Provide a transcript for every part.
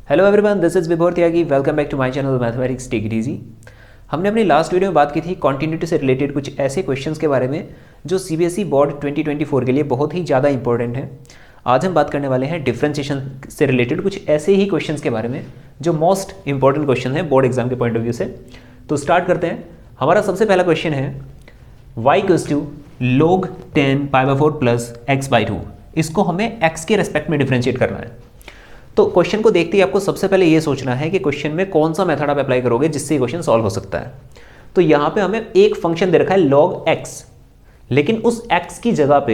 Hello everyone, this is Vibhor Tyagi. Welcome back to my channel mathematics take it easy. हमने अपनी last video में बात की थी कॉन्टिन्यूटी से रिलेटेड कुछ ऐसे क्वेश्चंस के बारे में जो सीबीएसई बोर्ड 2024 के लिए बहुत ही ज़्यादा इंपॉर्टेंट है। आज हम बात करने वाले हैं डिफरेंशिएशन से रिलेटेड कुछ ऐसे ही क्वेश्चंस के बारे में जो मोस्ट इंपॉर्टेंट क्वेश्चन है बोर्ड एग्जाम के पॉइंट ऑफ व्यू से। तो स्टार्ट करते हैं। हमारा सबसे पहला क्वेश्चन है y = log 10⁴ प्लस x/2। इसको हमें x के रेस्पेक्ट में डिफरेंशिएट करना है। तो क्वेश्चन को देखते ही आपको सबसे पहले ये सोचना है कि क्वेश्चन में कौन सा मेथड आप अप्लाई करोगे जिससे ये क्वेश्चन सॉल्व हो सकता है। तो यहाँ पे हमें एक फंक्शन दे रखा है log x, लेकिन उस x की जगह पे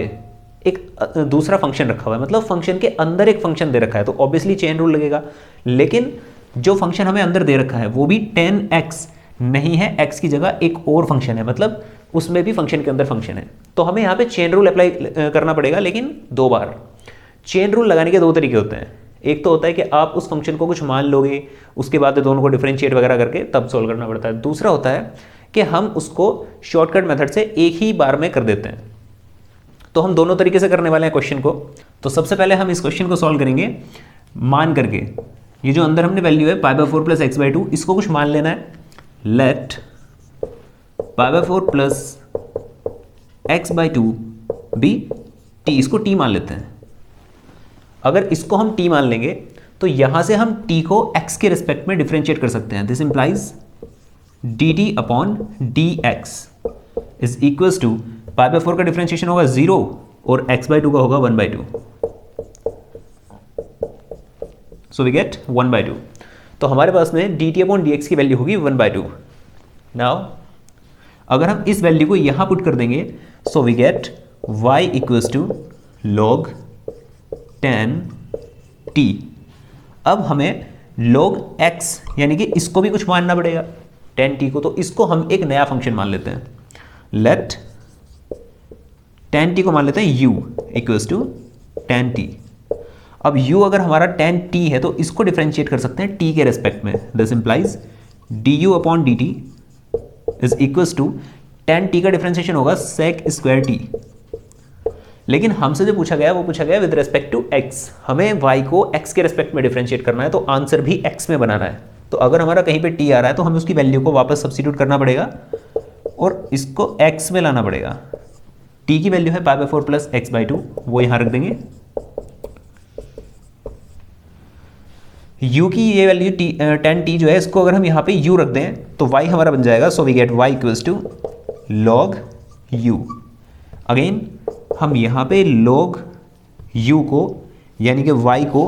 एक दूसरा फंक्शन रखा हुआ है, मतलब फंक्शन के अंदर एक फंक्शन दे रखा है। तो ऑब्वियसली चेन रूल लगेगा, लेकिन जो फंक्शन हमें अंदर दे रखा है वो भी 10x नहीं है, x की जगह एक और फंक्शन है, मतलब उसमें भी फंक्शन के अंदर फंक्शन है। तो हमें यहाँ पे चेन रूल अप्लाई करना पड़ेगा, लेकिन 2 बार। चेन रूल लगाने के 2 तरीके होते हैं। एक तो होता है कि आप उस फंक्शन को कुछ मान लोगे, उसके बाद दोनों को डिफरेंशिएट वगैरह करके तब सॉल्व करना पड़ता है। दूसरा होता है कि हम उसको शॉर्टकट मेथड से एक ही बार में कर देते हैं। तो हम दोनों तरीके से करने वाले हैं क्वेश्चन को। तो सबसे पहले हम इस क्वेश्चन को सॉल्व करेंगे मान करके। ये जो अंदर हमने वैल्यू है π/4 प्लस x/2, इसको कुछ मान लेना है। Let π/4 plus x/2 be t, इसको t मान लेते हैं। अगर इसको हम t मान लेंगे तो यहां से हम t को x के रिस्पेक्ट में डिफरेंशिएट कर सकते हैं। This implies dt upon dx is equals to π/4 का डिफरेंशिएशन होगा 0 और x/2 का होगा 1/2। So we get 1/2। तो हमारे पास में dt अपॉन dx की वैल्यू होगी 1/2। नाउ अगर हम इस वैल्यू को यहां पुट कर देंगे, so we get y equals to log 10t। अब हमें log x यानी कि इसको भी कुछ मानना पड़ेगा 10t को, तो इसको हम एक नया फंक्शन मान लेते हैं। लेट 10t को मान लेते हैं u इक्वल्स टू 10t। अब u अगर हमारा 10t है तो इसको डिफरेंशिएट कर सकते हैं t के रेस्पेक्ट में। This implies du upon dt is equals to 10t का डिफरेंशिएशन होगा sec² t। लेकिन हमसे जो पूछा गया वो पूछा गया विद रेस्पेक्ट टू x। हमें y को x के रेस्पेक्ट में डिफरेंशिएट करना है, तो आंसर भी x में बनाना है। तो अगर हमारा कहीं पे t आ रहा है तो हमें उसकी वैल्यू को वापस सब्स्टिट्यूट करना पड़ेगा और इसको x में लाना पड़ेगा। t की वैल्यू है π/4 प्लस x/2, वो यहां रख देंगे। u की ये वैल्यू 10t जो है, इसको अगर हम यहाँ पे u रख दें तो y हमारा बन जाएगा। So we get y equals to log u। Again हम यहाँ पे log u को यानी कि y को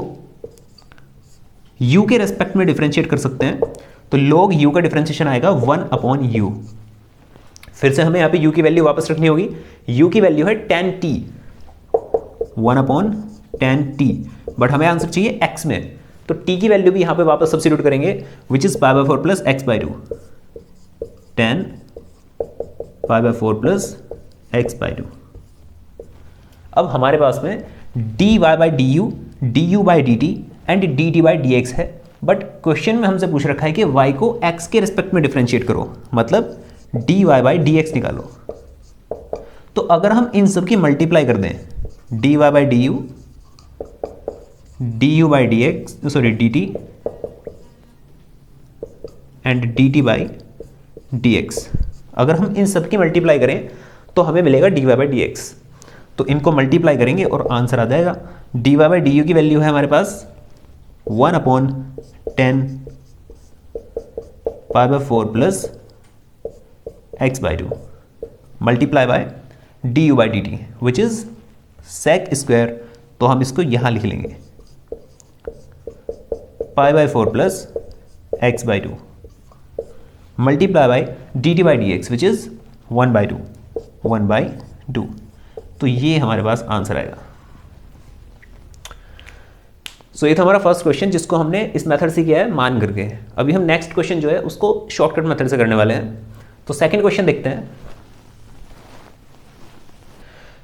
u के रेस्पेक्ट में डिफरेंशिएट कर सकते हैं। तो log u का डिफरेंशिएशन आएगा 1/u। फिर से हमें यहाँ पे u की वैल्यू वापस रखनी होगी। u की वैल्यू है 10t, 1/10t, बट हमें आंसर चाहिए x में, तो t की वैल्यू भी यहाँ पे वापस सब्स्टिट्यूट करेंगे, which is π/4 plus x/2। 10 π/4 plus x/2। अब हमारे पास में dy/du, du/dt एंड dt/dx है, बट क्वेश्चन में हमसे पूछ रखा है कि y को x के रिस्पेक्ट में डिफरेंशिएट करो, मतलब dy/dx निकालो। तो अगर हम इन सब की मल्टीप्लाई कर दें, dy/du, du/dx sorry dt and dt/dx, अगर हम इन सब की मल्टीप्लाई करें तो हमें मिलेगा dy/dx। तो इनको मल्टीप्लाई करेंगे और आंसर आ जाएगा। dy/du की वैल्यू है हमारे पास 1/10 π/4 plus x/2 multiply by du/dt which is sec²। तो हम इसको यहां लिख लेंगे π/4 plus x/2 multiply by dt/dx which is 1/2। तो ये हमारे पास आंसर आएगा। सो ये था हमारा फर्स्ट क्वेश्चन जिसको हमने इस मेथड से किया है मान करके। अभी हम नेक्स्ट क्वेश्चन जो है उसको शॉर्टकट मेथड से करने वाले हैं। तो सेकंड क्वेश्चन देखते हैं।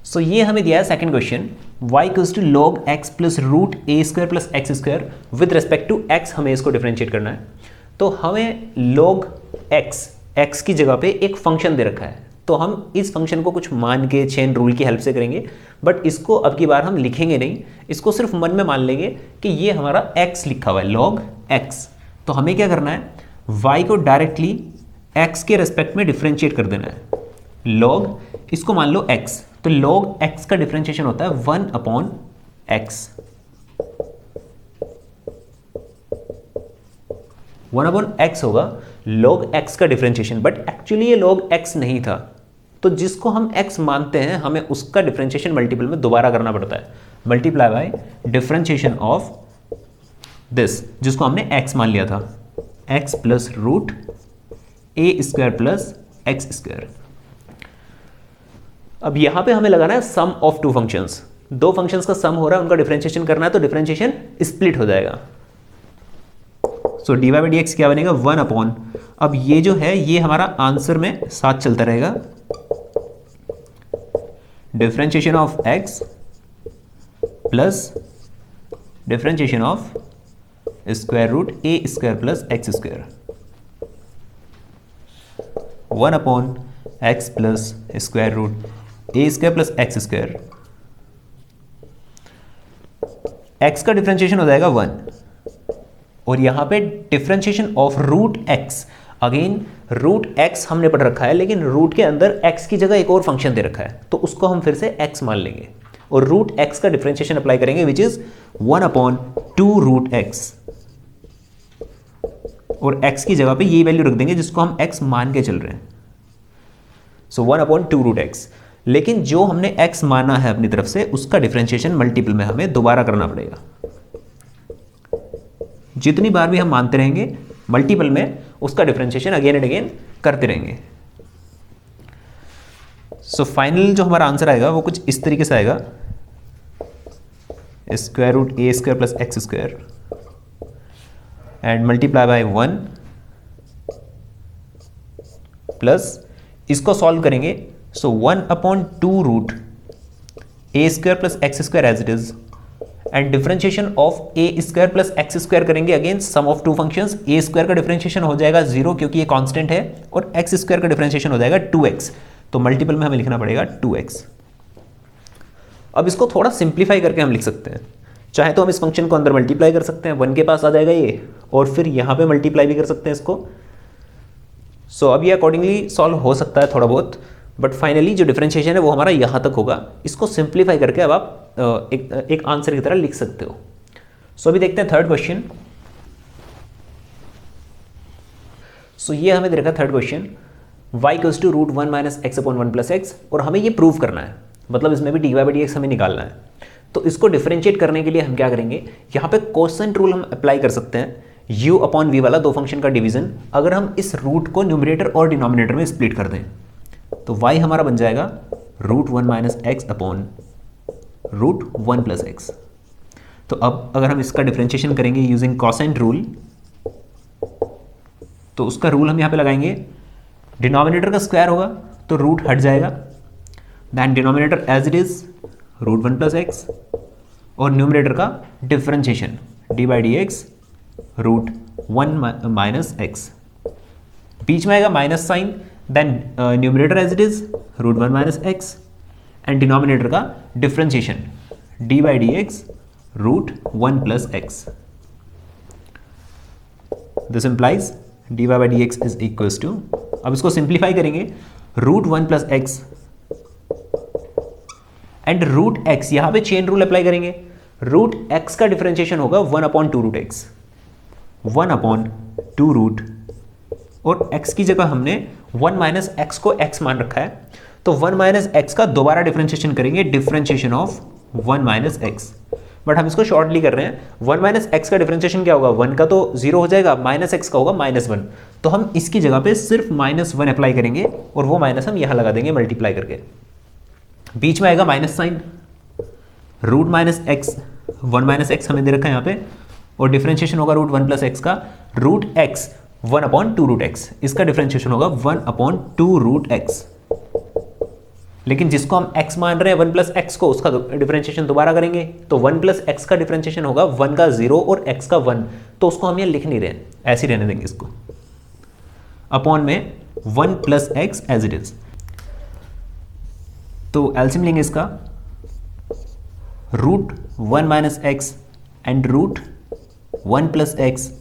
सो ये हमें दिया है second question, y equals to log x plus root a² plus x² with respect to x, हमें इसको डिफरेंशिएट करना है। तो हमें log x की जगह पे एक फंक्शन दे रखा है तो हम इस फंक्शन को कुछ मान के चेन रूल की हेल्प से करेंगे, बट इसको अब की बार हम लिखेंगे नहीं, इसको सिर्फ मन में मान लेंगे कि ये हमारा x लिखा हुआ है, log x। तो हमें क्या करना है, y को डायरेक्टली x के रेस्पेक्ट में डिफ्रेंशिएट कर देना है। log इसको मान लो x, तो log x का डिफ्रेंशिएशन होता है 1/x। 1/x होगा log x का डिफरेंशिएशन, बट एक्चुअली ये log x नहीं था, तो जिसको हम x मानते हैं हमें उसका डिफरेंशिएशन मल्टीपल में दोबारा करना पड़ता है, multiply by differentiation of this, जिसको हमने x मान लिया था, x plus root a square plus x square. अब यहां पे हमें लगाना है सम ऑफ टू फंक्शंस, दो फंक्शंस का सम हो रहा है, उनका डिफरेंशिएशन करना है, तो डिफरेंशिएशन स्प्लिट हो जाएगा। So d y by d x क्या बनेगा, 1/, अब ये जो है ये हमारा आंसर में साथ चलता रहेगा, differentiation of x plus differentiation of square root a square plus x square, 1/x plus square root a square plus x square. x का डिफरेंशिएशन हो जाएगा 1, और यहां पे differentiation of root x, again root x हमने पढ़ रखा है, लेकिन रूट के अंदर x की जगह एक और फंक्शन दे रखा है, तो उसको हम फिर से x मान लेंगे और रूट x का डिफरेंशिएशन अप्लाई करेंगे, विच इज 1/2 रूट x, और x की जगह पे ये वैल्यू रख देंगे जिसको हम x मान के चल रहे हैं, सो 1/2 रूट x। लेकिन जो हमने x माना है अपनी तरफ से, उसका डिफरेंशिएशन मल्टीपल में हमें दोबारा करना पड़ेगा। जितनी बार भी हम मानते रहेंगे मल्टीपल में, उसका डिफरेंशिएशन अगेन एंड अगेन करते रहेंगे। सो फाइनल जो हमारा आंसर आएगा वो कुछ इस तरीके से आएगा, square root a square plus x square and multiply by 1 plus, इसको सॉल्व करेंगे, so 1/2 root a square plus x square as it is, and differentiation of a square plus x square करेंगे, again sum of two functions, a square का differentiation हो जाएगा 0 क्योंकि ये constant है, और x स्क्वायर का डिफरेंशिएशन हो जाएगा 2x, तो मल्टीपल में हमें लिखना पड़ेगा 2x। अब इसको थोड़ा सिंप्लीफाई करके हम लिख सकते हैं, चाहे तो हम इस फंक्शन को अंदर मल्टीप्लाई कर सकते हैं, 1 के पास आ जाएगा ये, और फिर यहाँ पे मल्टीप्लाई भी कर सकते हैं इसको। सो अब ये अकॉर्डिंगली सॉल्व हो सकता है थोड़ा बहुत, बट फाइनली जो डिफरेंशिएशन है वो हमारा यहाँ तक होगा। इसको सिंप्लीफाई करके अब आप एक आंसर की तरह लिख सकते हो। सो अभी देखते हैं थर्ड क्वेश्चन। सो ये हमें दे रखा है third question, y equals to root 1 minus x upon 1 plus x, और हमें ये प्रूव करना है, मतलब इसमें भी d y by d x हमें निकालना है। तो इसको डिफरेंशिएट करने के लिए हम क्या करेंगे, यहाँ पे कोसेंट रूल हम अप्लाई कर सकते हैं, u अपॉन v वाला दो फंक्शन का डिवीजन। अगर हम इस रूट को न्यूमरेटर और डिनोमिनेटर में स्प्लिट कर दें तो y हमारा बन जाएगा root 1 minus x upon root 1 plus x. तो अब अगर हम इसका डिफरेंशिएशन करेंगे यूजिंग कोसेंट रूल, तो उसका रूल हम यहाँ पे लगाएंगे, डिनोमिनेटर का स्क्वायर होगा तो रूट हट जाएगा, then denominator as it is root 1 plus x, और न्यूमरेटर का differentiation d by d x root 1 minus x, बीच में आएगा minus sign, then numerator as it is root 1 minus x, and denominator का differentiation d by d x root 1 plus x. This implies d y by d x is equals to, अब इसको simplify करेंगे, root 1 plus x and root x, यहां पे chain rule apply करेंगे, root x का differentiation होगा 1/2 root x, 1/2 root, और x की जगह हमने 1 माइनस एक्स को x मान रखा है, तो 1 माइनस एक्स का दोबारा डिफरेंशिएशन करेंगे, differentiation of 1 minus x, but हम इसको शॉर्टली कर रहे हैं। 1 माइनस एक्स का डिफरेंशिएशन क्या होगा, 1 का तो 0 हो जाएगा, माइनस एक्स का होगा -1, तो हम इसकी जगह पे सिर्फ -1 अप्लाई करेंगे, और वो माइनस हम यहाँ लगा देंगे मल्टीप्लाई करके, बीच में आएगा minus sign, root minus x, 1 minus x हमें दे रखा है यहाँ पे, और डिफरेंशिएशन होगा रूट 1 प्लस एक्स का, रूट एक्स 1/2 रूट एक्स, इसका डिफरेंशिएशन होगा 1/2 रूट एक्स, लेकिन जिसको हम x मान रहे हैं 1 प्लस एक्स को, उसका डिफरेंशिएशन दोबारा करेंगे, तो 1 प्लस एक्स का डिफरेंशिएशन होगा 1 का 0 और x का 1, तो उसको हम ये लिख नहीं रहे, ऐसे ही रहने देंगे इसको, अपॉन में 1 plus x as it is. तो एलसीएम लेंगे इसका, root 1 minus x and root 1 plus x,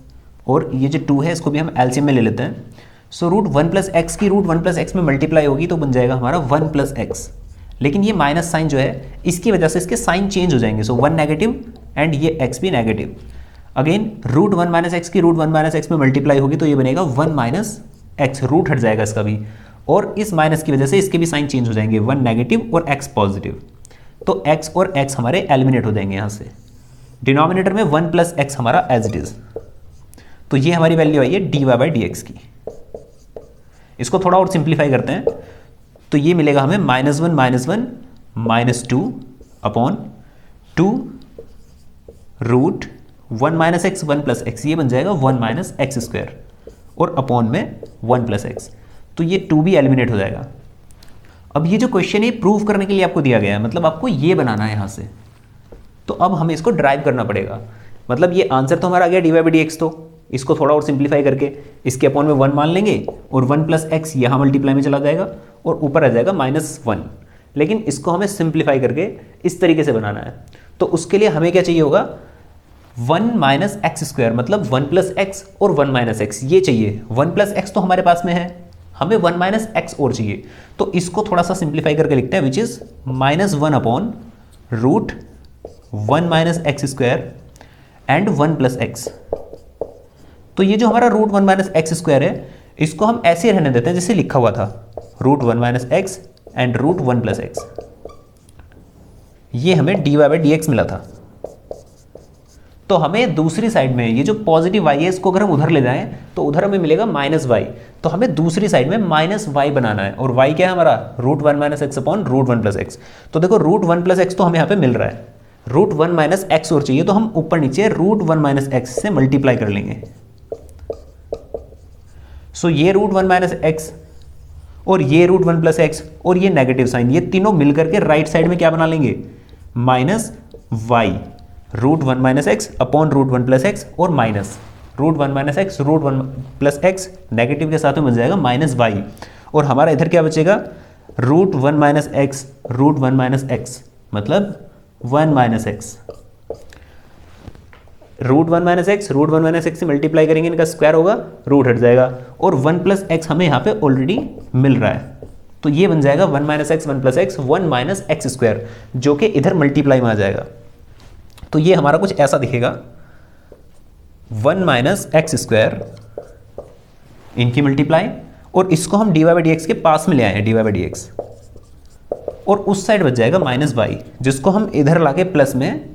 और ये जो 2 है इसको भी हम एलसीएम में ले लेते हैं। सो रूट 1 प्लस एक्स की रूट 1 प्लस एक्स में मल्टीप्लाई होगी तो बन जाएगा हमारा 1 प्लस एक्स। लेकिन ये माइनस साइन जो है इसकी वजह से इसके साइन चेंज हो जाएंगे। सो 1 नेगेटिव एंड ये x भी negative. Again root 1 minus x की रूट 1 माइनस एक्स में मल्टीप्लाई होगी तो ये बनेगा 1 माइनस एक्स, रूट हट जाएगा इसका भी, और इस माइनस की वजह से इसके भी साइन चेंज हो जाएंगे, 1 नेगेटिव और x पॉजिटिव। तो x और x हमारे एलिमिनेट हो जाएंगे यहाँ से। डिनोमिनेटर में 1 प्लस एक्स हमारा एज इट इज। तो ये हमारी वैल्यू आई है dy/dx की। इसको थोड़ा और सिंप्लीफाई करते हैं तो ये मिलेगा हमें -1 -2 upon 2 root 1 minus x 1 plus x, ये बन जाएगा 1 माइनस एक्स स्क्वायर, और अपॉन में 1 प्लस एक्स। तो ये 2 भी एलिमिनेट हो जाएगा। अब ये जो क्वेश्चन है प्रूव करने के लिए आपको दिया गया है, मतलब आपको ये बनाना है यहाँ से, तो अब हमें इसको ड्राइव करना पड़ेगा। मतलब ये आंसर तो हमारा आ गया dy/dx, तो इसको थोड़ा और सिंप्लीफाई करके इसके अपॉन में 1 मान लेंगे, और 1 प्लस एक्स यहाँ मल्टीप्लाई में चला जाएगा और ऊपर आ जाएगा -1। लेकिन इसको हमें सिंप्लीफाई करके इस तरीके से बनाना है। तो उसके लिए हमें क्या चाहिए होगा, 1 माइनस एक्स स्क्वायर, मतलब 1 प्लस एक्स और 1 माइनस एक्स ये चाहिए। 1 प्लस एक्स तो हमारे पास में है, हमें 1 माइनस एक्स और चाहिए। तो इसको थोड़ा सा सिंप्लीफाई करके लिखते हैं, which is -1 upon root 1 minus x square and 1 plus x. तो ये जो हमारा रूट 1 माइनस एक्स स्क्वायर है इसको हम ऐसे रहने देते हैं जैसे लिखा हुआ था, root 1 minus x and root 1 plus x. ये हमें dy/dx मिला था। तो हमें दूसरी साइड में ये जो पॉजिटिव y है इसको अगर हम उधर ले जाएं तो उधर हमें मिलेगा -y। तो हमें दूसरी साइड में -y बनाना है, और y क्या है हमारा, root 1 minus x upon root 1 plus x. तो देखो रूट 1 प्लस एक्स तो हमें यहाँ पे मिल रहा है, रूट 1 माइनस एक्स और चाहिए, तो हम ऊपर नीचे रूट 1 माइनस एक्स से मल्टीप्लाई कर लेंगे। सो ये रूट 1 माइनस एक्स और ये रूट 1 प्लस एक्स और ये नेगेटिव साइन, ये तीनों मिलकर के राइट साइड में क्या बना लेंगे, -y, root 1 minus x upon root 1 plus x, और minus root 1 minus x root 1 plus x, negative के साथ में बन जाएगा -y, और हमारा इधर क्या बचेगा, root 1 minus x root 1 minus x, मतलब 1 minus x. Root 1 minus x root 1 minus x से मल्टीप्लाई करेंगे, इनका स्क्वायर होगा, रूट हट जाएगा, और 1 प्लस एक्स हमें यहाँ पे ऑलरेडी मिल रहा है। तो ये बन जाएगा 1 minus x 1 plus x 1 minus x square, जो कि इधर मल्टीप्लाई में आ जाएगा। तो ये हमारा कुछ ऐसा दिखेगा, 1 माइनस एक्स स्क्वायर इनकी मल्टीप्लाई, और इसको हम dy/dx के पास में ले आए हैं, dy/dx, और उस साइड बच जाएगा -y, जिसको हम इधर लाके प्लस में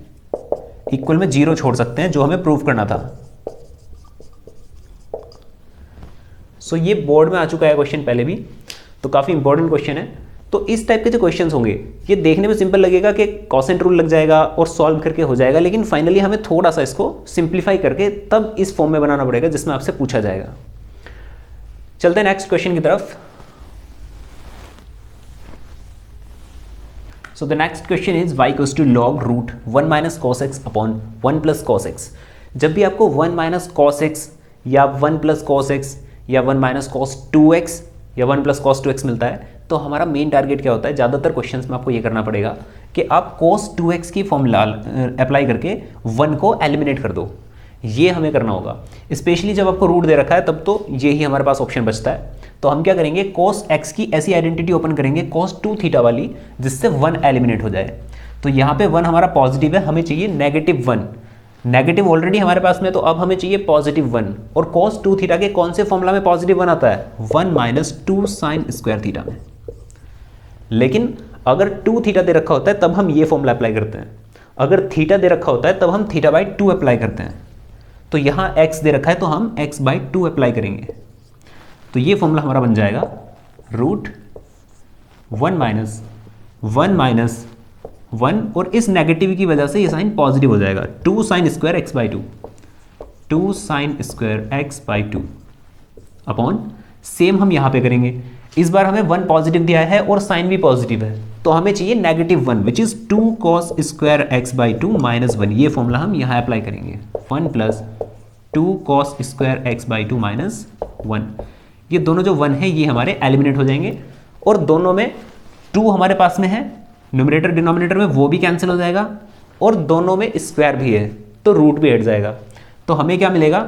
इक्वल में 0 छोड़ सकते हैं, जो हमें प्रूव करना था। सो ये बोर्ड में आ चुका है क्वेश्चन पहले भी, तो काफ़ी इंपॉर्टेंट क्वेश्चन है। तो इस टाइप के जो क्वेश्चंस होंगे ये देखने में सिंपल लगेगा कि कॉसेंट रूल लग जाएगा और सॉल्व करके हो जाएगा, लेकिन फाइनली हमें थोड़ा सा इसको सिंप्लीफाई करके तब इस फॉर्म में बनाना पड़ेगा जिसमें आपसे पूछा जाएगा। चलते हैं नेक्स्ट क्वेश्चन की तरफ। So the next question is y equals to log root 1 minus cos x upon 1 plus cos x। जब भी आपको 1 minus cos x या 1 plus cos x या 1 minus cos 2x या 1 plus cos 2x मिलता है, तो हमारा मेन टारगेट क्या होता है, ज़्यादातर क्वेश्चंस में आपको ये करना पड़ेगा कि आप cos 2x की फॉर्मूला अप्लाई करके 1 को एलिमिनेट कर दो। ये हमें करना होगा, स्पेशली जब आपको रूट दे रखा है तब तो ये ही हमारे पास ऑप्शन बचता है। तो हम क्या करेंगे, cos x की ऐसी आइडेंटिटी ओपन करेंगे cos 2 थीटा वाली, जिससे 1 एलिमिनेट हो जाए। तो यहाँ पे 1 हमारा पॉजिटिव है, हमें चाहिए -1, नेगेटिव ऑलरेडी हमारे पास में, तो अब हमें चाहिए +1। और cos 2 थीटा के कौन से फॉर्मूला में +1 आता है, 1 माइनस 2 साइन स्क्वायर थीटा में। लेकिन अगर 2 थीटा दे रखा होता है तब हम ये फॉर्मूला अप्लाई करते हैं, अगर थीटा दे रखा होता है तब हम θ/2 अप्लाई करते हैं। तो यहाँ x दे रखा है तो हम x/2 अप्लाई करेंगे। तो ये फॉर्मूला हमारा बन जाएगा रूट 1 माइनस 1 और इस नेगेटिव की वजह से ये साइन पॉजिटिव हो जाएगा, 2 sine square x/2, 2 sine square x/2 upon, same हम यहाँ पे करेंगे। इस बार हमें 1 पॉजिटिव दिया है और साइन भी पॉजिटिव है, तो हमें चाहिए -1 which is 2 cos square x/2 -1। ये फॉर्मूला हम यहाँ अप्लाई करेंगे, 1 प्लस 2 cos स्क्वायर x/2 -1। ये दोनों जो 1 है ये हमारे एलिमिनेट हो जाएंगे, और दोनों में 2 हमारे पास में है, न्यूमरेटर डिनोमिनेटर में वो भी कैंसिल हो जाएगा और दोनों में स्क्वायर भी है तो रूट भी हट जाएगा। तो हमें क्या मिलेगा,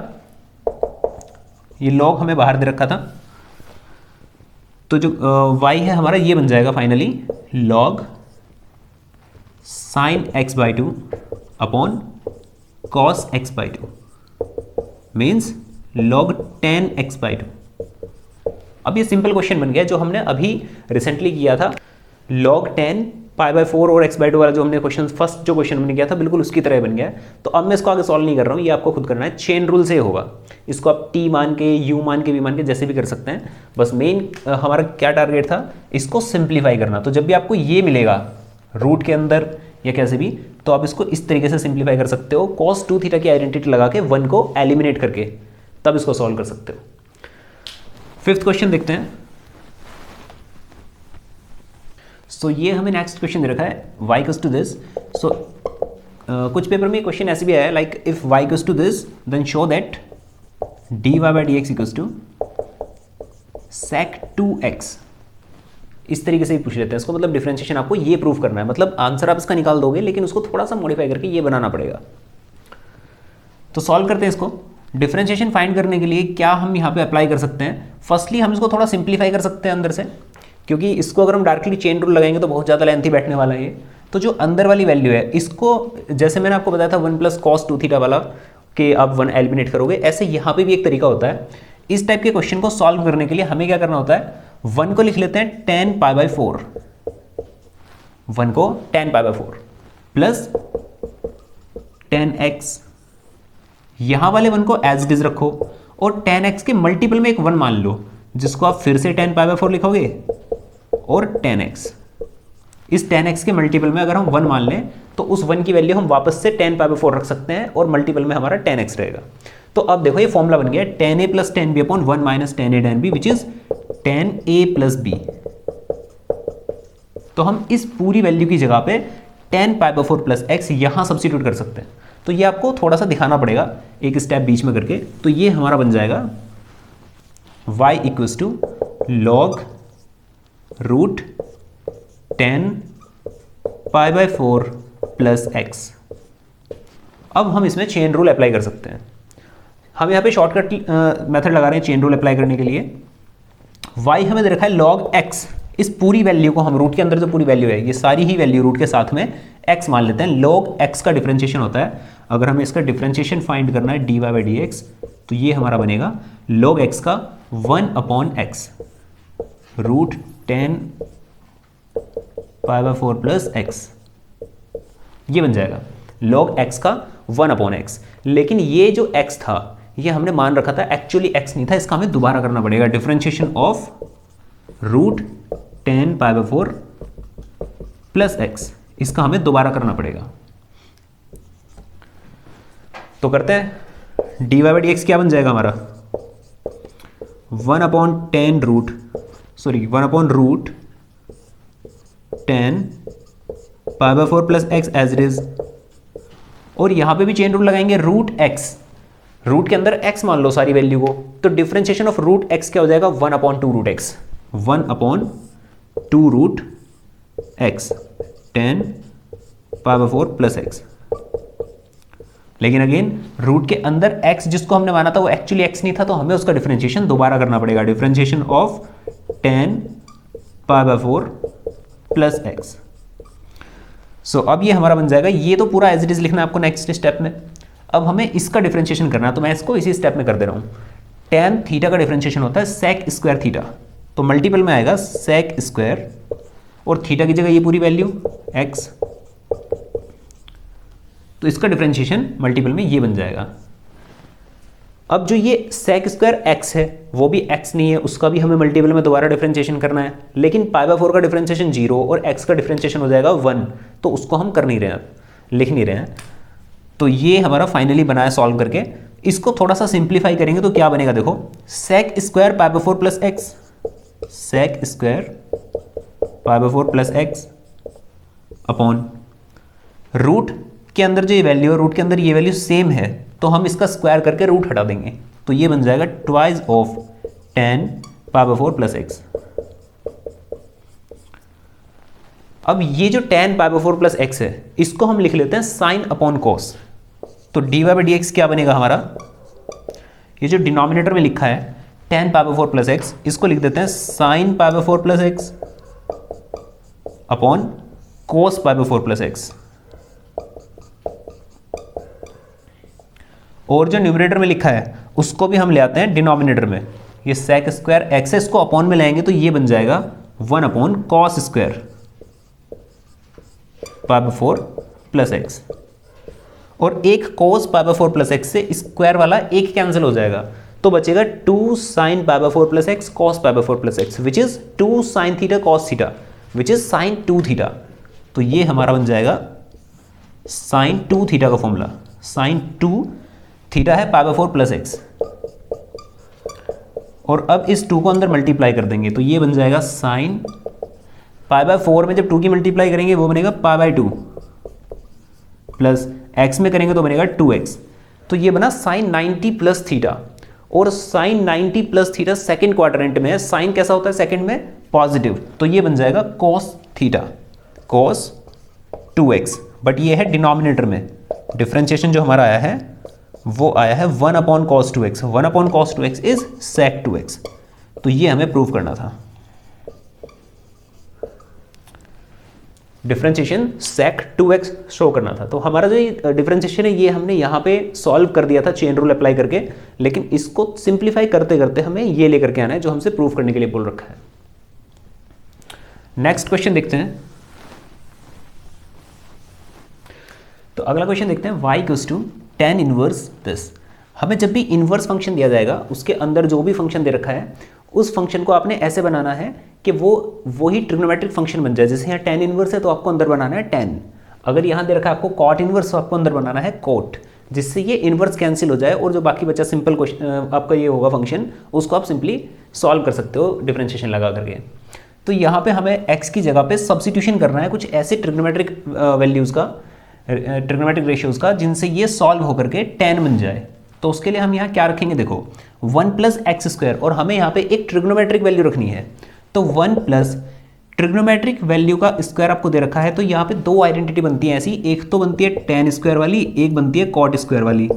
ये लॉग हमें बाहर दे रखा था, तो जो y है हमारा ये बन जाएगा finally log sin x/2 upon cos x/2 means log 10x/2। अब ये सिंपल क्वेश्चन बन गया जो हमने अभी रिसेंटली किया था, log 10 π/4 और x/2 वाला जो हमने क्वेश्चन फर्स्ट जो क्वेश्चन हमने किया था बिल्कुल उसकी तरह बन गया है। तो अब मैं इसको आगे सॉल्व नहीं कर रहा हूँ, ये आपको खुद करना है, चेन रूल से होगा। इसको आप t मान के, u मान के, v मान के जैसे भी कर सकते हैं। बस मेन हमारा क्या टारगेट था, इसको सिंप्लीफाई करना। तो जब भी आपको ये मिलेगा रूट के अंदर या कैसे भी, तो आप इसको इस तरीके से सिंप्लीफाई कर सकते हो, cos 2 थीटा की आइडेंटिटी लगा के 1 को एलिमिनेट करके तब इसको सॉल्व कर सकते हो। फिफ्थ क्वेश्चन देखते हैं। सो ये हमें नेक्स्ट क्वेश्चन दे रखा है y equals to this. So कुछ पेपर में क्वेश्चन ऐसे भी आया है like if y equals to this then show that dy/dx equals to sec 2x। इस तरीके से ही पूछ लेते हैं इसको, मतलब डिफरेंशिएशन आपको ये प्रूव करना है, मतलब आंसर आप इसका निकाल दोगे लेकिन उसको थोड़ा सा मॉडिफाई करके ये बनाना पड़ेगा। तो सॉल्व करते हैं इसको। डिफरेंशिएशन फाइंड करने के लिए क्या हम यहाँ पे अप्लाई कर सकते हैं, फर्स्टली हम इसको थोड़ा सिंप्लीफाई कर सकते हैं अंदर से, क्योंकि इसको अगर हम डायरेक्टली चेन रूल लगाएंगे तो बहुत ज़्यादा लेंथी बैठने वाला है ये। तो जो अंदर वाली वैल्यू है इसको, जैसे मैंने आपको बताया था 1 + cos 2 थीटा वाला कि आप 1 एलिमिनेट करोगे, ऐसे यहाँ पे भी एक तरीका होता है। इस टाइप के क्वेश्चन को सॉल्व करने के लिए हमें क्या करना होता है, 1 को लिख लेते हैं 10 π/4, 1 को 10 π/4 प्लस 10x, यहाँ वाले 1 को एज इट इज रखो और 10x के मल्टीपल में एक 1 मान लो, जिसको आप फिर से 10 π/4 लिखोगे और 10x। इस 10x के मल्टीपल में अगर हम 1 मान लें तो उस 1 की वैल्यू हम वापस से 10 π/4 रख सकते हैं और मल्टीपल में हमारा 10x रहेगा। तो अब देखो ये फॉर्मूला बन गया 10a + 10b upon 1 - 10a tan b which is 10a + b। तो हम इस पूरी वैल्यू की जगह पे 10 π/4 + x यहां सब्स्टिट्यूट कर सकते हैं। तो ये आपको थोड़ा सा दिखाना पड़ेगा एक स्टेप बीच में करके। तो ये हमारा बन जाएगा y equals to log √10 π/4 + x। अब हम इसमें चेन रूल अप्लाई कर सकते हैं। हम यहाँ पे शॉर्टकट मेथड लगा रहे हैं चेन रूल अप्लाई करने के लिए। y हमें दे रखा है log x, इस पूरी वैल्यू को हम रूट के अंदर जो पूरी वैल्यू है ये सारी ही वैल्यू रूट के साथ में x मान लेते हैं। log x का डिफरेंशिएशन होता है, अगर हमें इसका डिफरेंशिएशन फाइंड करना है dy/dx तो ये हमारा बनेगा log x का 1/x √10 π/4 + x, ये बन जाएगा log x का 1/x। लेकिन ये जो x था ये हमने मान रखा था, एक्चुअली x नहीं था, इसका हमें दोबारा करना पड़ेगा। डिफरेंशिएशन ऑफ √10 π/4 + x, इसका हमें दोबारा करना पड़ेगा। तो करते हैं, dy/dx क्या बन जाएगा हमारा 1/10 √10 π/4 + x एज इट इज। और यहां पे भी चेन रूल लगाएंगे √x, रूट के अंदर x मान लो सारी वैल्यू को, तो डिफरेंशिएशन ऑफ √x क्या हो जाएगा 1/2 √x, 1/2 √x 10 π/4 + x। लेकिन अगेन रूट के अंदर x जिसको हमने माना था वो एक्चुअली x नहीं था, तो हमें उसका डिफरेंशिएशन दोबारा करना पड़ेगा। Differentiation of 10 π/4 + x। सो अब ये हमारा बन जाएगा, ये तो पूरा एज इट इज लिखना है आपको नेक्स्ट स्टेप में। अब हमें इसका डिफरेंशिएशन करना है, तो मैं इसको इसी स्टेप में कर दे रहा हूँ। tan थीटा का डिफरेंशिएशन होता है sec स्क्वायर थीटा, तो मल्टीपल में आएगा sec स्क्वायर और थीटा की जगह ये पूरी वैल्यू x, तो इसका डिफरेंशिएशन मल्टीपल में ये बन जाएगा। अब जो ये sec स्क्वायर x है वो भी x नहीं है, उसका भी हमें मल्टीपल में दोबारा डिफरेंशिएशन करना है, लेकिन π/4 का डिफरेंशिएशन 0 और x का डिफरेंशिएशन हो जाएगा 1, तो उसको हम कर नहीं रहे हैं, लिख नहीं रहे हैं। तो ये हमारा फाइनली बना है सॉल्व करके। इसको थोड़ा सा सिंप्लीफाई करेंगे तो क्या बनेगा, देखो sec square π/4 + x, sec square π/4 + x upon root के अंदर जो ये वैल्यू है, रूट के अंदर ये वैल्यू सेम है, तो हम इसका स्क्वायर करके रूट हटा देंगे, तो ये बन जाएगा ट्वाइस ऑफ 10 π/4 + x। अब ये जो tan pi by 4 plus x है इसको हम लिख लेते हैं साइन अपॉन कॉस। तो dy बाई डी एक्स क्या बनेगा हमारा, ये जो डिनोमिनेटर में लिखा है tan pi by 4 plus x, इसको लिख देते हैं sine pi by 4 plus x upon cos pi by 4 plus x. और जो न्यूमरेटर में लिखा है उसको भी हम ले आते हैं डिनोमिनेटर में, ये सेक स्क्वायर एक्स है, इसको अपॉन में लाएंगे तो ये बन जाएगा 1 upon cos square pi by 4 plus x. और एक कोस पाई बाई 4 प्लस एक्स से स्क्वायर वाला एक कैंसिल हो जाएगा तो बचेगा 2 sine pi by 4 plus x cos pi by 4 plus x which is 2 sine theta cos theta which is sine 2 theta. तो ये हमारा बन जाएगा साइन 2 थीटा का फॉर्मूला, साइन 2 थीटा है पाई बाई 4 प्लस एक्स। और अब इस 2 को अंदर मल्टीप्लाई कर देंगे तो ये बन जाएगा साइन पाई बाई 4 में जब 2 की मल्टीप्लाई करेंगे वो बनेगा पाई बाई 2 प्लस एक्स में करेंगे तो बनेगा 2x। तो ये बना साइन 90 प्लस थीटा। और sine 90 plus theta second quadrant में है, साइन कैसा होता है सेकेंड में, पॉजिटिव, तो ये बन जाएगा cos theta cos 2x। But ये है डिनोमिनेटर में, डिफरेंशिएशन जो हमारा आया है वो आया है 1 upon cos 2x। 1 upon cos 2x is sec 2x। तो ये हमें प्रूव करना था, डिफरेंशिएशन सेक 2x शो करना था। तो हमारा जो डिफरेंशिएशन है ये हमने यहाँ पे सॉल्व कर दिया था चेन रूल अप्लाई करके, लेकिन इसको सिंप्लीफाई करते करते हमें ये लेकर के आना है जो हमसे प्रूव करने के लिए बोल रखा है। नेक्स्ट क्वेश्चन देखते हैं। तो अगला क्वेश्चन देखते हैं, y equals to tan inverse this. हमें जब भी इनवर्स फंक्शन दिया जाएगा उसके अंदर जो भी फंक्शन दे रखा है उस फंक्शन को आपने ऐसे बनाना है कि वो ही ट्रिग्नोमेट्रिक फंक्शन बन जाए। जैसे यहाँ tan इनवर्स है तो आपको अंदर बनाना है tan, अगर यहाँ दे रखा है आपको cot इनवर्स तो आपको अंदर बनाना है cot, जिससे ये इनवर्स कैंसिल हो जाए और जो बाकी बचा सिंपल क्वेश्चन आपका ये होगा फंक्शन, उसको आप सिंपली सॉल्व कर सकते हो डिफरेंशिएशन लगा करके। तो यहाँ पे हमें x की जगह पे सब्स्टिट्यूशन करना है कुछ ऐसे ट्रिग्नोमेट्रिक वैल्यूज़ का, ट्रिग्नोमेट्रिक रेशियोज़ का, जिनसे ये सॉल्व होकर के tan बन जाए। तो उसके लिए हम यहाँ क्या रखेंगे, देखो 1 प्लस एक्स स्क्वायर, और हमें यहाँ पे एक ट्रिग्नोमेट्रिक वैल्यू रखनी है। तो 1 प्लस ट्रिग्नोमेट्रिक वैल्यू का स्क्वायर आपको दे रखा है, तो यहाँ पे दो आइडेंटिटी बनती है ऐसी, एक तो बनती है tan स्क्वायर वाली, एक बनती है कॉट स्क्वायर वाली।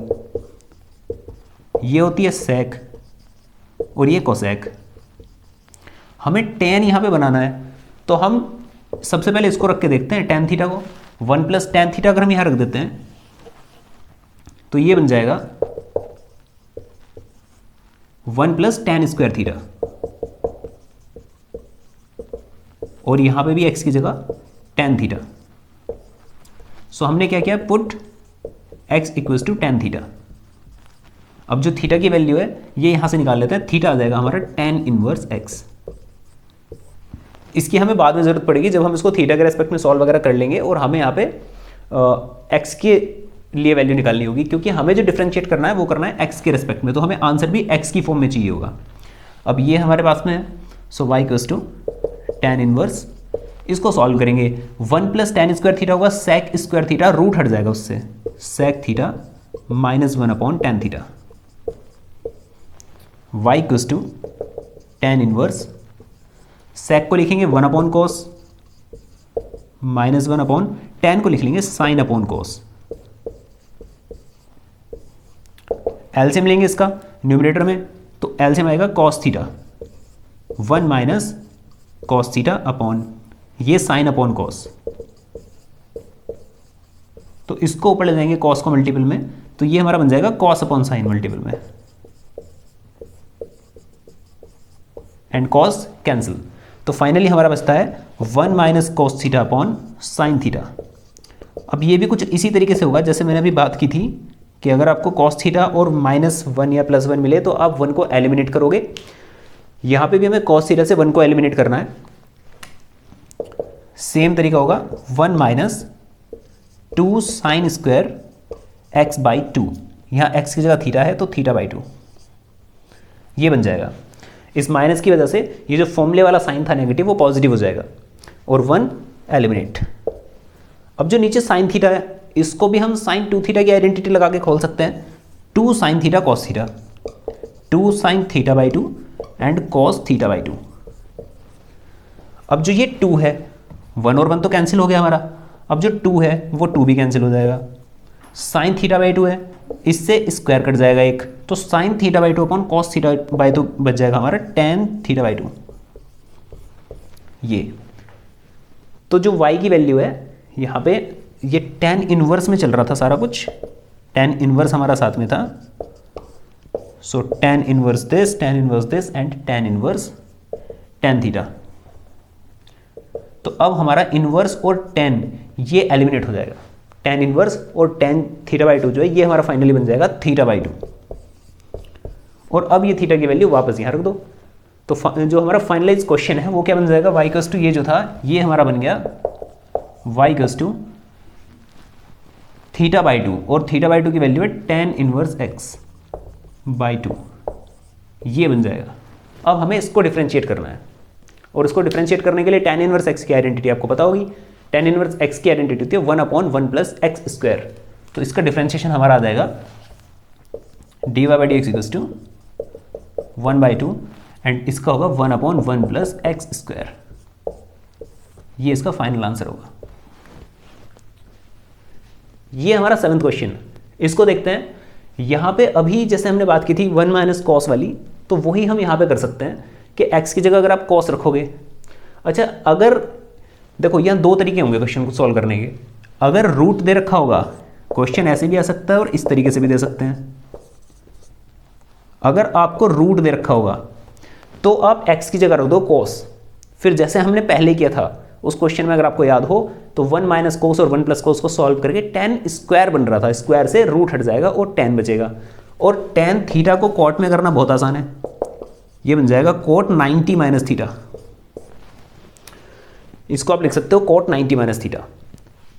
ये होती है सेक और ये कोसेक। हमें tan यहाँ पे बनाना है तो हम सबसे पहले इसको रख के देखते हैं tan थीटा को। 1 प्लस tan थीटा अगर हम यहाँ रख देते हैं तो ये बन जाएगा 1 प्लस tan स्क्वायर थीटा, और यहां पे भी x की जगह tan थीटा। सो हमने क्या किया, put x equals to tan theta. अब जो थीटा की वैल्यू है ये यहां से निकाल लेते हैं, थीटा आ जाएगा हमारा tan इनवर्स x। इसकी हमें बाद में जरूरत पड़ेगी जब हम इसको थीटा के रेस्पेक्ट में सॉल्व वगैरह कर लेंगे, और हमें यहाँ पे x के लिए वैल्यू निकालनी होगी, क्योंकि हमें जो डिफरेंशिएट करना है वो करना है x के रेस्पेक्ट में, तो हमें आंसर भी x की फॉर्म में चाहिए होगा। अब ये हमारे पास में है, so y equals to tan inverse, इसको सॉल्व करेंगे। 1 प्लस tan स्क्वायर थीटा होगा सेक स्क्वायर थीटा, रूट हट जाएगा उससे, sec theta minus 1 upon tan theta. y equals to tan inverse, sec को लिखेंगे 1 अपॉन कोस माइनस 1 अपॉन tan को लिख लेंगे साइन अपॉन कोस। एलसीएम लेंगे इसका न्यूमरेटर में, तो एलसीएम आएगा cos theta 1 minus cos theta upon ये साइन अपॉन कॉस। तो इसको ऊपर ले जाएंगे कॉस को मल्टीपल में, तो ये हमारा बन जाएगा कॉस अपॉन साइन मल्टीपल में, एंड कॉस कैंसिल। तो फाइनली हमारा बचता है 1 minus cos theta upon sine theta. अब ये भी कुछ इसी तरीके से होगा जैसे मैंने अभी बात की थी कि अगर आपको कॉस थीटा और -1 या +1 मिले तो आप 1 को एलिमिनेट करोगे। यहाँ पे भी हमें कॉस थीटा से 1 को एलिमिनेट करना है। सेम तरीका होगा 1 minus 2 sine square x by 2, यहाँ एक्स की जगह थीटा है तो थीटा बाई 2, ये बन जाएगा। इस माइनस की वजह से ये जो फॉर्मूले वाला साइन था नेगेटिव वो पॉजिटिव हो जाएगा, और 1 एलिमिनेट। अब जो नीचे साइन थीटा है इसको भी हम साइन 2 थीटा की आइडेंटिटी लगा के खोल सकते हैं, 2 sine theta cos theta, 2 sine theta by 2 and cos theta by 2। अब जो ये 2 है 1 और 1 तो कैंसिल हो गया हमारा। अब जो 2 है वो 2 भी कैंसिल हो जाएगा। साइन थीटा बाई 2 है, इससे स्क्वायर कट जाएगा एक, तो sine theta by 2 upon cos theta by 2 बच जाएगा हमारा टेन थीटा बाई 2। ये तो जो y की वैल्यू है यहाँ पे, ये टेन इनवर्स में चल रहा था सारा कुछ, टेन इनवर्स हमारा साथ में था। So tan inverse this and tan inverse tan theta. तो अब हमारा इनवर्स और टेन ये एलिमिनेट हो जाएगा। टेन इनवर्स और टेन थीटा बाई 2 जो है ये हमारा फाइनली बन जाएगा थीटा बाई 2। और अब ये थीटा की वैल्यू वापस यहाँ रख दो। तो जो हमारा फाइनलाइज क्वेश्चन है वो क्या बन जाएगा, y इक्वल्स टू ये जो था ये हमारा बन गया y equals to theta by 2, और थीटा बाई 2 की वैल्यू है टेन इनवर्स x बाई 2, ये बन जाएगा। अब हमें इसको डिफ्रेंशिएट करना है, और इसको डिफ्रेंशिएट करने के लिए टेन इनवर्स x की आइडेंटिटी आपको पता होगी। टेन इनवर्स x की आइडेंटिटी होती है 1 अपॉन 1 प्लस एक्स स्क्वायर। तो इसका डिफ्रेंशिएशन हमारा आ जाएगा dy by d x equals to 1 by 2 and इसका होगा 1 अपॉन 1 प्लस एक्स स्क्वायर। ये इसका फाइनल आंसर होगा। ये हमारा 7th क्वेश्चन। इसको देखते हैं। यहाँ पे अभी जैसे हमने बात की थी 1 माइनस कॉस वाली, तो वही हम यहाँ पे कर सकते हैं कि x की जगह अगर आप कॉस रखोगे। अच्छा, अगर देखो यहाँ दो तरीके होंगे क्वेश्चन को सॉल्व करने के। अगर रूट दे रखा होगा, क्वेश्चन ऐसे भी आ सकता है और इस तरीके से भी दे सकते हैं। अगर आपको रूट दे रखा होगा तो आप x की जगह रख दो कॉस। फिर जैसे हमने पहले किया था उस क्वेश्चन में, अगर आपको याद हो तो 1 माइनस कोस और 1 प्लस कोस को सॉल्व करके टेन स्क्वायर बन रहा था, स्क्वायर से रूट हट जाएगा और टेन बचेगा। और टेन थीटा को कॉट में करना बहुत आसान है, ये बन जाएगा कोट 90 माइनस थीटा। इसको आप लिख सकते हो कोट 90 माइनस थीटा।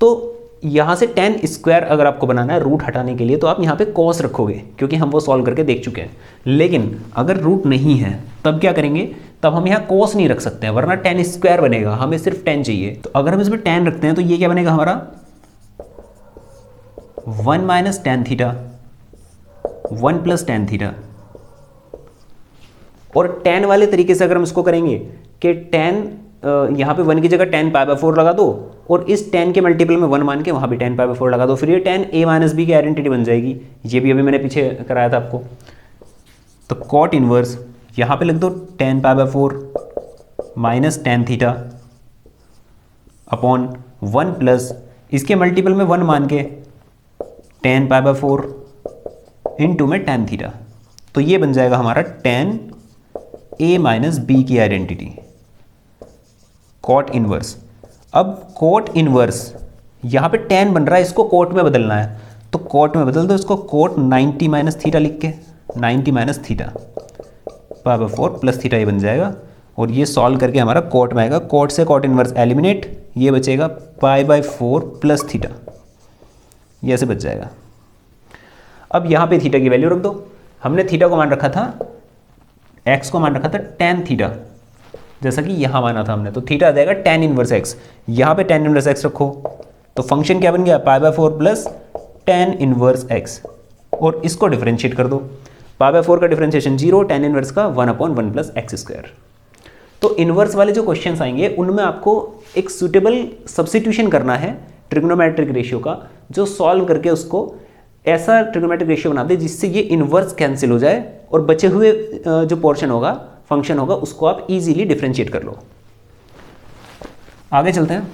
तो यहाँ से टेन स्क्वायर अगर आपको बनाना है रूट हटाने के लिए तो आप यहाँ पे कॉस रखोगे, क्योंकि हम वो सॉल्व करके देख चुके हैं। लेकिन अगर रूट नहीं है तब क्या करेंगे, तब हम यहाँ कॉस नहीं रख सकते हैं, वरना टेन स्क्वायर बनेगा, हमें सिर्फ टेन चाहिए। तो अगर हम इसमें टेन रखते हैं तो ये क्या बनेगा हमारा 1 minus tan theta 1 plus tan theta. और टेन वाले तरीके से अगर हम इसको करेंगे कि टेन यहाँ पे 1 की जगह टेन पाई बाय 4 लगा दो, और इस टेन के मल्टीपल में 1 मान के वहाँ भी टेन पाई बाय 4 लगा दो, फिर ये टेन a माइनस बी की आइडेंटिटी बन जाएगी। ये भी अभी मैंने पीछे कराया था आपको। तो कॉट इनवर्स यहाँ पे लिख दो ten pi by 4 minus tan theta upon 1 plus इसके मल्टीपल में 1 मान के टेन पाई बाय 4 इंटू में टेन थीटा। तो ये बन जाएगा हमारा टेन a माइनस बी की आइडेंटिटी कॉट इनवर्स। अब कॉट इनवर्स यहाँ पे टेन बन रहा है, इसको कोट में बदलना है, तो कोट में बदल दो इसको कोट 90 माइनस थीटा लिख के, 90 minus theta pi by 4 plus theta ये बन जाएगा। और ये सॉल्व करके हमारा कोट में आएगा, कोट से कॉट इनवर्स एलिमिनेट, ये बचेगा पाई बाय 4 प्लस थीटा, ये ऐसे बच जाएगा। अब यहाँ पे थीटा की वैल्यू रख दो। हमने थीटा को मान रखा था, एक्स को मान रखा था टेन थीटा, जैसा कि यहाँ माना था हमने, तो थीटा आ जाएगा टेन इनवर्स एक्स। यहाँ पे टेन इनवर्स एक्स रखो तो फंक्शन क्या बन गया पाई by 4 plus tan inverse x, और इसको डिफरेंशिएट कर दो। पाई बाय 4 का डिफरेंशिएशन 0, टेन इनवर्स का 1 अपॉन 1 प्लस एक्स स्क्वायर। तो इनवर्स वाले जो क्वेश्चंस आएंगे उनमें आपको एक सूटेबल सब्स्टिट्यूशन करना है ट्रिग्नोमेट्रिक रेशियो का, जो सॉल्व करके उसको ऐसा ट्रिग्नोमेट्रिक रेशियो बना दे जिससे ये इनवर्स कैंसिल हो जाए, और बचे हुए जो पोर्शन होगा, फंक्शन होगा, उसको आप इजीली डिफरेंशिएट कर लो। आगे चलते हैं।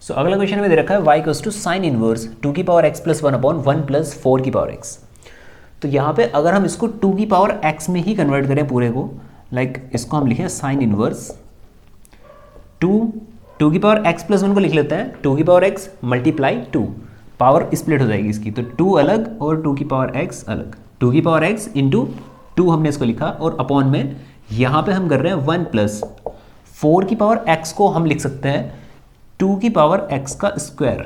सो अगला क्वेश्चन में दे रखा है y equals to sine inverse 2 की power x plus 1 upon 1 plus 4 की पावर x। तो यहाँ पे अगर हम इसको 2 की पावर x में ही कन्वर्ट करें पूरे को, लाइक इसको हम लिखें साइन इनवर्स 2 की पावर x प्लस 1 को लिख लेते हैं 2 की power x multiply 2, power split हो जाएगी इसकी, तो 2 अलग और 2 की पावर x अलग। 2 की पावर x इंटू 2 हमने इसको लिखा, और अपॉन में यहाँ पे हम कर रहे हैं 1 प्लस 4 की पावर x को हम लिख सकते हैं 2 की पावर x का स्क्वायर,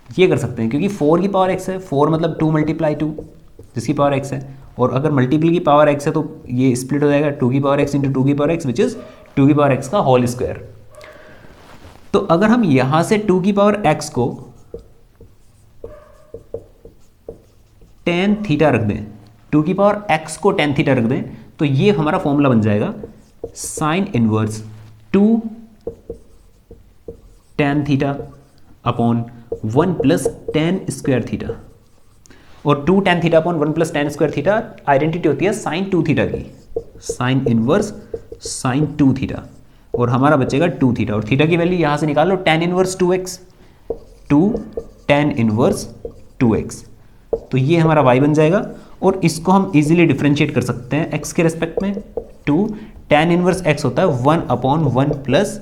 ये कर सकते हैं क्योंकि 4 की पावर x है, 4 मतलब 2 मल्टीप्लाई 2 जिसकी पावर x है, और अगर मल्टीपल की पावर x है तो ये स्प्लिट हो जाएगा 2 की पावर x इंटू 2 की पावर x विच इज 2 की पावर x का होल स्क्वायर। तो अगर हम यहां से 2 की पावर x को टेन थीटा रख दें, 2 की पावर x को टेन थीटा रख दें, तो ये हमारा फॉर्मूला बन जाएगा sign inverse 2 tan theta upon 1 plus ten square theta. और 2 tan theta upon 1 plus ten square theta identity होती है साइन 2 थीटा की, साइन इनवर्स साइन 2 थीटा, और हमारा बचेगा 2 थीटा। और थीटा की वैल्यू यहाँ से निकाल लो, tan inverse 2x, 2 tan inverse 2x, तो ये हमारा y बन जाएगा। और इसको हम इजीली डिफरेंशिएट कर सकते हैं x के रेस्पेक्ट में। 2 tan इनवर्स x होता है 1 अपॉन 1 प्लस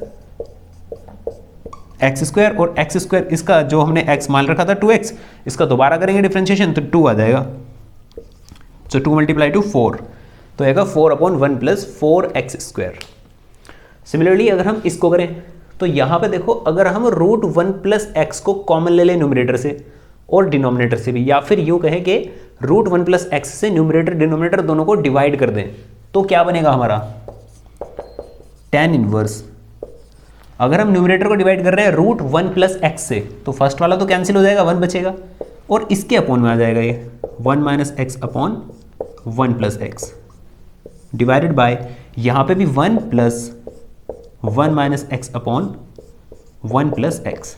एक्स स्क्वायर, और एक्स स्क्वायर इसका जो हमने x मान रखा था 2x, इसका दोबारा करेंगे डिफरेंशिएशन तो 2 आ जाएगा, तो 2 मल्टीप्लाई टू 4 तो आएगा 4 upon 1 plus 4x square. Similarly अगर हम इसको करें तो यहाँ पे देखो, अगर हम रूट 1 प्लस एक्स को कॉमन ले लें न्यूमरेटर से और डिनोमिनेटर से भी, या फिर यूँ कहें कि रूट 1 प्लस एक्स से न्यूमरेटर डिनोमिनेटर दोनों को डिवाइड कर दें, तो क्या बनेगा हमारा tan इनवर्स। अगर हम न्यूमरेटर को डिवाइड कर रहे हैं रूट 1 प्लस एक्स से, तो फर्स्ट वाला तो कैंसिल हो जाएगा, 1 बचेगा, और इसके अपॉन में आ जाएगा ये 1 minus x upon 1 plus x divided by यहाँ पे भी 1 plus 1 minus x upon 1 plus x.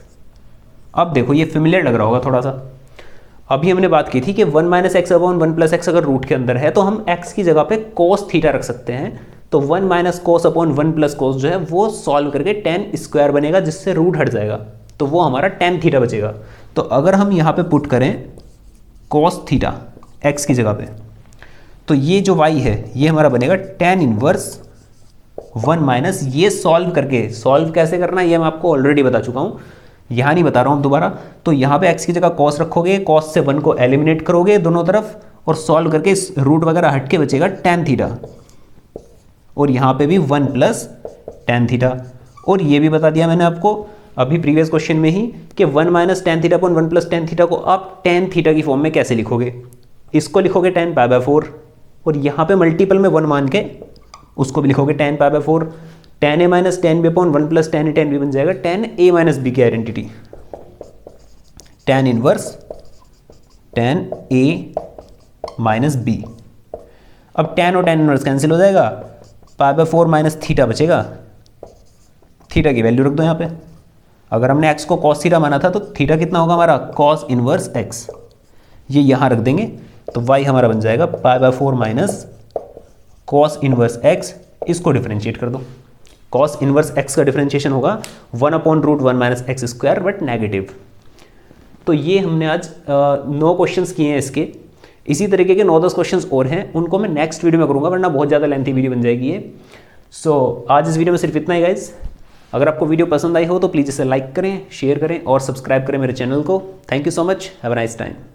अब देखो ये फेमिलियर लग रहा होगा थोड़ा सा। अभी हमने बात की थी कि 1 minus x upon 1 plus x अगर रूट के अंदर है तो हम x की जगह पे cos थीटा रख सकते हैं। तो 1 minus cos upon 1 plus cos जो है वो सॉल्व करके tan स्क्वायर बनेगा, जिससे रूट हट जाएगा, तो वो हमारा tan थीटा बचेगा। तो अगर हम यहाँ पे पुट करें cos थीटा x की जगह पे, तो ये जो y है ये हमारा बनेगा tan इनवर्स 1 माइनस, ये सॉल्व करके, सॉल्व कैसे करना है ये मैं आपको ऑलरेडी बता चुका हूँ, यहाँ नहीं बता रहा हूँ दोबारा। तो यहाँ पे x की जगह cos रखोगे, cos से 1 को एलिमिनेट करोगे दोनों तरफ, और सॉल्व करके इस रूट वगैरह हट के बचेगा tan थीटा, और यहाँ पे भी 1 प्लस tan थीटा। और ये भी बता दिया मैंने आपको अभी प्रीवियस क्वेश्चन में ही कि 1 minus tan theta upon 1 plus tan theta को आप tan थीटा की फॉर्म में कैसे लिखोगे, इसको लिखोगे tan पाई बाय 4, और यहाँ पे मल्टीपल में 1 मान के उसको भी लिखोगे tan pi by 4, tan a minus tan b upon 1 plus tan a tan b बन जाएगा tan a माइनस b की identity, tan inverse tan a minus b। अब tan और tan इनवर्स कैंसिल हो जाएगा, पाई बाय 4 माइनस थीटा बचेगा, theta की value रख दो यहाँ पे। अगर हमने x को cos थीटा माना था तो थीटा कितना होगा हमारा cos इनवर्स x, ये यहाँ रख देंगे, तो y हमारा बन जाएगा pi by 4 minus cos inverse x। इसको डिफरेंशिएट कर दो, cos इनवर्स x का डिफरेंशिएशन होगा 1 upon root 1 minus x square but negative. तो ये हमने आज 9 क्वेश्चंस किए हैं इसके। इसी तरीके के 9-10 क्वेश्चंस और हैं, उनको मैं नेक्स्ट वीडियो में करूँगा, वरना बहुत ज़्यादा लेंथी वीडियो बन जाएगी ये। सो आज इस वीडियो में सिर्फ इतना ही गाइज। अगर आपको वीडियो पसंद आई हो तो प्लीज़ इसे लाइक करें, शेयर करें और सब्सक्राइब करें मेरे चैनल को। Thank you so much, have a nice time.